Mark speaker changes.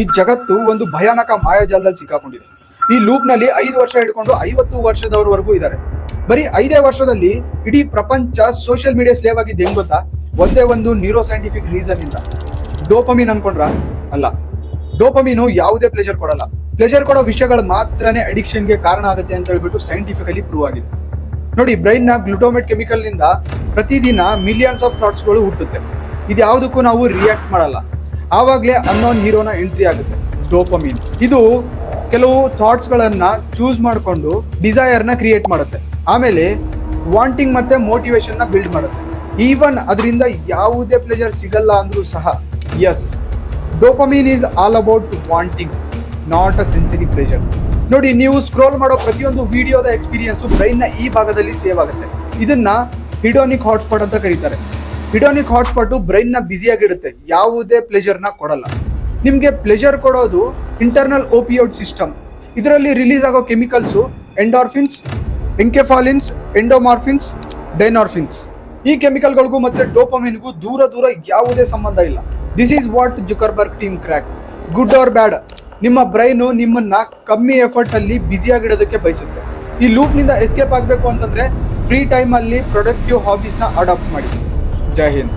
Speaker 1: ಈ ಜಗತ್ತು ಒಂದು ಭಯಾನಕ ಮಾಯಾಜಾಲದಲ್ಲಿ ಸಿಕ್ಕಾಕೊಂಡಿದೆ. ಈ ಲೂಪ್ ನಲ್ಲಿ 5 ವರ್ಷ ಹಿಡ್ಕೊಂಡು 50 ವರ್ಷದವರೆಗೂ ಇದ್ದಾರೆ. ಬರೀ 5 ವರ್ಷದಲ್ಲಿ ಇಡೀ ಪ್ರಪಂಚ ಸೋಷಿಯಲ್ ಮೀಡಿಯಾ ಸ್ಲೇವ್ ಆಗಿದ್ದು ಹೆಂಗ್ ಗೊತ್ತಾ? ಒಂದೇ ಒಂದು ನ್ಯೂರೋ ಸೈಂಟಿಫಿಕ್ ರೀಸನ್ ಇಂದ. ಡೋಪಮೀನ್ ಅನ್ಕೊಂಡ್ರ? ಅಲ್ಲ. ಡೋಪಮೀನು ಯಾವುದೇ ಪ್ಲೆಜರ್ ಕೊಡಲ್ಲ. ಪ್ಲೆಜರ್ ಕೊಡೋ ವಿಷಯಗಳು ಮಾತ್ರನೇ ಅಡಿಕ್ಷನ್ಗೆ ಕಾರಣ ಆಗುತ್ತೆ ಅಂತ ಹೇಳ್ಬಿಟ್ಟು ಸೈಂಟಿಫಿಕಲಿ ಪ್ರೂವ್ ಆಗಿದೆ. ನೋಡಿ, ಬ್ರೈನ್ ನ ಗ್ಲುಟೋಮೇಟ್ ಕೆಮಿಕಲ್ ನಿಂದ ಪ್ರತಿದಿನ ಮಿಲಿಯನ್ಸ್ ಆಫ್ ಥಾಟ್ಸ್ ಗಳು ಹುಟ್ಟುತ್ತೆ. ಇದು ಯಾವುದಕ್ಕೂ ನಾವು ರಿಯಾಕ್ಟ್ ಮಾಡಲ್ಲ. ಆವಾಗಲೇ ಅನ್ನೋನ್ ಹೀರೋನ ಎಂಟ್ರಿ ಆಗುತ್ತೆ, ಡೋಪಮೀನ್. ಇದು ಕೆಲವು ಥಾಟ್ಸ್ ಗಳನ್ನ ಚೂಸ್ ಮಾಡಿಕೊಂಡು ಡಿಸೈರ್ ನ ಕ್ರಿಯೇಟ್ ಮಾಡುತ್ತೆ. ಆಮೇಲೆ ವಾಂಟಿಂಗ್ ಮತ್ತೆ ಮೋಟಿವೇಶನ್ ನ ಬಿಲ್ಡ್ ಮಾಡುತ್ತೆ. ಈವನ್ ಅದರಿಂದ ಯಾವುದೇ ಪ್ಲೆಜರ್ ಸಿಗಲ್ಲ ಅಂದ್ರೂ ಸಹ. Yes, dopamine is all about wanting, not a sensory pleasure. ನೋಡಿ, ನೀವು ಸ್ಕ್ರೋಲ್ ಮಾಡೋ ಪ್ರತಿಯೊಂದು ವಿಡಿಯೋದ ಎಕ್ಸ್ಪೀರಿಯನ್ಸ್ ಬ್ರೈನ್ ನ ಈ ಭಾಗದಲ್ಲಿ ಸೇವ್ ಆಗುತ್ತೆ. ಇದನ್ನ ಹಿಡೋನಿಕ್ ಹಾಟ್ಸ್ಪಾಟ್ ಅಂತ ಕರೀತಾರೆ. ಹಿಡೋನಿಕ್ ಹಾಟ್ಸ್ಪಾಟ್ ಬ್ರೈನ್ ನ ಬ್ಯುಸಿಯಾಗಿಡುತ್ತೆ, ಯಾವುದೇ ಪ್ಲೆಜರ್ ನ ಕೊಡಲ್ಲ. ನಿಮ್ಗೆ ಪ್ಲೆಜರ್ ಕೊಡೋದು ಇಂಟರ್ನಲ್ ಓಪಿಯೋಡ್ ಸಿಸ್ಟಮ್. ಇದರಲ್ಲಿ ರಿಲೀಸ್ ಆಗೋ chemicals endorphins, enkephalins, endomorphins, dynorphins. ಈ ಕೆಮಿಕಲ್ಗಳಿಗೂ ಮತ್ತೆ ಡೋಪಮೀನ್ಗೂ ದೂರ ಯಾವುದೇ ಸಂಬಂಧ ಇಲ್ಲ. This is what Zuckerberg team crack. Good or bad, ನಿಮ್ಮ ಬ್ರೈನು ನಿಮ್ಮನ್ನ ಕಮ್ಮಿ ಎಫರ್ಟ್ ಅಲ್ಲಿ ಬ್ಯುಸಿಯಾಗಿಡೋದಕ್ಕೆ ಬಯಸುತ್ತೆ. ಈ ಲೂಪ್ ನಿಂದ ಎಸ್ಕೇಪ್ ಆಗಬೇಕು ಅಂತಂದ್ರೆ ಫ್ರೀ ಟೈಮ್ ಅಲ್ಲಿ ಪ್ರೊಡಕ್ಟಿವ್ ಹಾಬೀಸ್ ನ ಅಡಾಪ್ಟ್ ಮಾಡಿ. ಜೈ ಹಿಂದ್.